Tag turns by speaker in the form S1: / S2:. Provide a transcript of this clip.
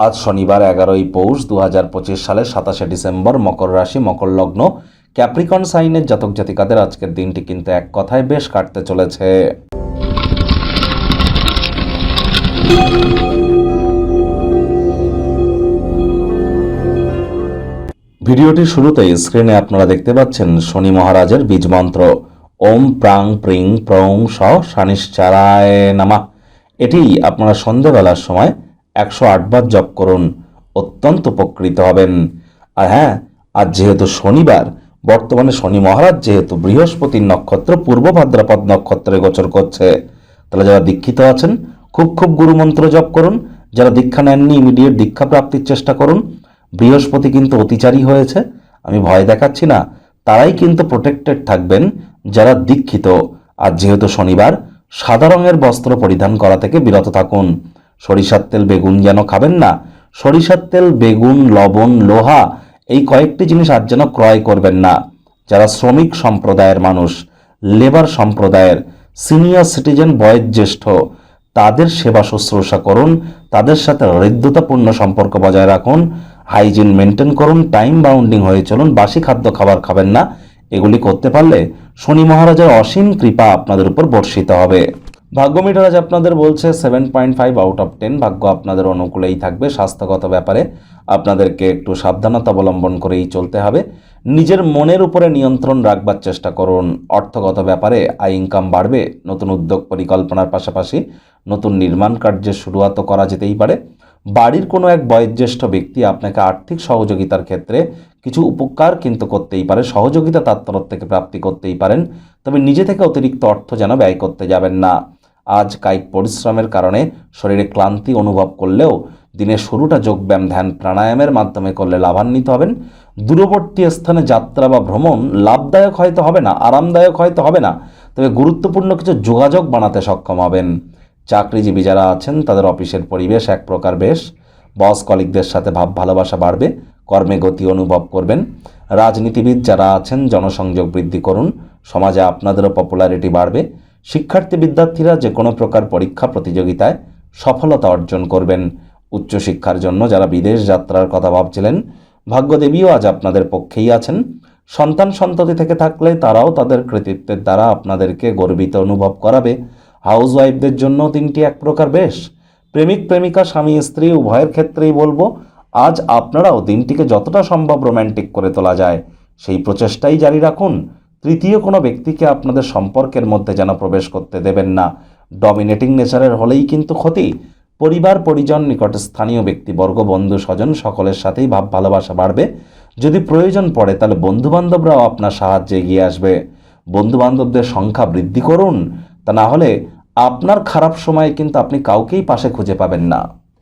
S1: আজ শনিবার 11ই পৌষ 2025 সালের 27শে ডিসেম্বর, মকর রাশি, মকর লগ্ন, ক্যাপ্রিকন সাইনের জাতক জাতিকাদের আজকের দিনটি কিন্তু এক কথায় বেশ কাটতে চলেছে। ভিডিওটির শুরুতেই স্ক্রিনে আপনারা দেখতে পাচ্ছেন শনি মহারাজের বীজ মন্ত্র ওম প্রাং প্রিং প্রং স শানিশ্চারায় নামা। এটি আপনারা সন্ধ্যাবেলার সময় 108 বার জপ করুন, অত্যন্ত উপকৃত হবেন। আর হ্যাঁ, আজ যেহেতু শনিবার, বর্তমানে শনি মহারাজ যেহেতু বৃহস্পতির নক্ষত্র পূর্ব ভাদ্রপদ নক্ষত্রে গোচর করছে, তাহলে যারা দীক্ষিত আছেন খুব গুরুমন্ত্র জপ করুন। যারা দীক্ষা নেননি ইমিডিয়েট দীক্ষা প্রাপ্তির চেষ্টা করুন। বৃহস্পতি কিন্তু অতিচারী হয়েছে, আমি ভয় দেখাচ্ছি না, তারাই কিন্তু প্রোটেক্টেড থাকবেন যারা দীক্ষিত। আজ যেহেতু শনিবার, সাদা রঙের বস্ত্র পরিধান করা থেকে বিরত থাকুন। সরিষার তেল বেগুন যেন খাবেন না। সরিষার তেল বেগুন লবণ লোহা এই কয়েকটি জিনিস আজ যেন ক্রয় করবেন না। যারা শ্রমিক সম্প্রদায়ের মানুষ, লেবার সম্প্রদায়ের, সিনিয়র সিটিজেন বয়োজ্যেষ্ঠ, তাদের সেবা শুশ্রূষা করুন, তাদের সাথে হৃদ্যতাপূর্ণ সম্পর্ক বজায় রাখুন, হাইজিন মেনটেন করুন, টাইম বাউন্ডিং হয়ে চলুন, বাসি খাদ্য খাবার খাবেন না। এগুলি করতে পারলে শনি মহারাজের অসীম কৃপা আপনাদের উপর বর্ষিত হবে। ভাগ্য মিটার আজ আপনাদের বলছে 7.5 আউট অফ 10। ভাগ্য আপনাদের অনুকূলেই থাকবে। স্বাস্থ্যগত ব্যাপারে আপনাদেরকে একটু সাবধানতা অবলম্বন করেই চলতে হবে। নিজের মনের উপরে নিয়ন্ত্রণ রাখবার চেষ্টা করুন। অর্থগত ব্যাপারে আয় ইনকাম বাড়বে। নতুন উদ্যোগ পরিকল্পনার পাশাপাশি নতুন নির্মাণ কার্যের শুরুয়াতও করা যেতেই পারে। বাড়ির কোনো এক বয়োজ্যেষ্ঠ ব্যক্তি আপনাকে আর্থিক সহযোগিতার ক্ষেত্রে কিছু উপকার কিন্তু করতেই পারে, সহযোগিতা তার তরফ থেকে প্রাপ্তি করতেই পারেন। তবে নিজে থেকে অতিরিক্ত অর্থ যেন ব্যয় করতে যাবেন না। আজ কায়িক পরিশ্রমের কারণে শরীরে ক্লান্তি অনুভব করলেও দিনের শুরুটা যোগব্যায়াম ধ্যান প্রাণায়ামের মাধ্যমে করলে লাভান্বিত হবেন। দূরবর্তী স্থানে যাত্রা বা ভ্রমণ লাভদায়ক হয়তো হবে না, আরামদায়ক হয়তো হবে না, তবে গুরুত্বপূর্ণ কিছু যোগাযোগ বানাতে সক্ষম হবেন। চাকরিজীবী যারা আছেন তাদের অফিসের পরিবেশ এক প্রকার বেশ। বস কলিগদের সাথে ভাব ভালোবাসা বাড়বে, কর্মে গতি অনুভব করবেন। রাজনীতিবিদ যারা আছেন জনসংযোগ বৃদ্ধি করুন, সমাজে আপনাদেরও পপুলারিটি বাড়বে। শিক্ষার্থী বিদ্যার্থীরা যে কোনো প্রকার পরীক্ষা প্রতিযোগিতায় সফলতা অর্জন করবেন। উচ্চশিক্ষার জন্য যারা বিদেশ যাত্রার কথা ভাবছিলেন, ভাগ্যদেবীও আজ আপনাদের পক্ষেই আছেন। সন্তান সন্ততি থেকে থাকলে তারাও তাদের কৃতিত্বের দ্বারা আপনাদেরকে গর্বিত অনুভব করাবে। হাউসওয়াইফদের জন্য দিনটি এক প্রকার বেশ। প্রেমিক প্রেমিকা স্বামী স্ত্রী উভয়ের ক্ষেত্রেই বলবো, আজ আপনারাও দিনটিকে যতটা সম্ভব রোম্যান্টিক করে তোলা যায় সেই প্রচেষ্টাই জারি রাখুন। তৃতীয় কোনো ব্যক্তিকে আপনাদের সম্পর্কের মধ্যে যেন প্রবেশ করতে দেবেন না। ডমিনেটিং নেচারের হলেই কিন্তু ক্ষতি। পরিবার পরিজন নিকট স্থানীয় ব্যক্তিবর্গ বন্ধু স্বজন সকলের সাথেই ভাব ভালোবাসা বাড়বে। যদি প্রয়োজন পড়ে তাহলে বন্ধুবান্ধবরাও আপনার সাহায্যে এগিয়ে আসবে। বন্ধুবান্ধবদের সংখ্যা বৃদ্ধি করুন, তা না হলে আপনার খারাপ সময়ে কিন্তু আপনি কাউকেই পাশে খুঁজে পাবেন না।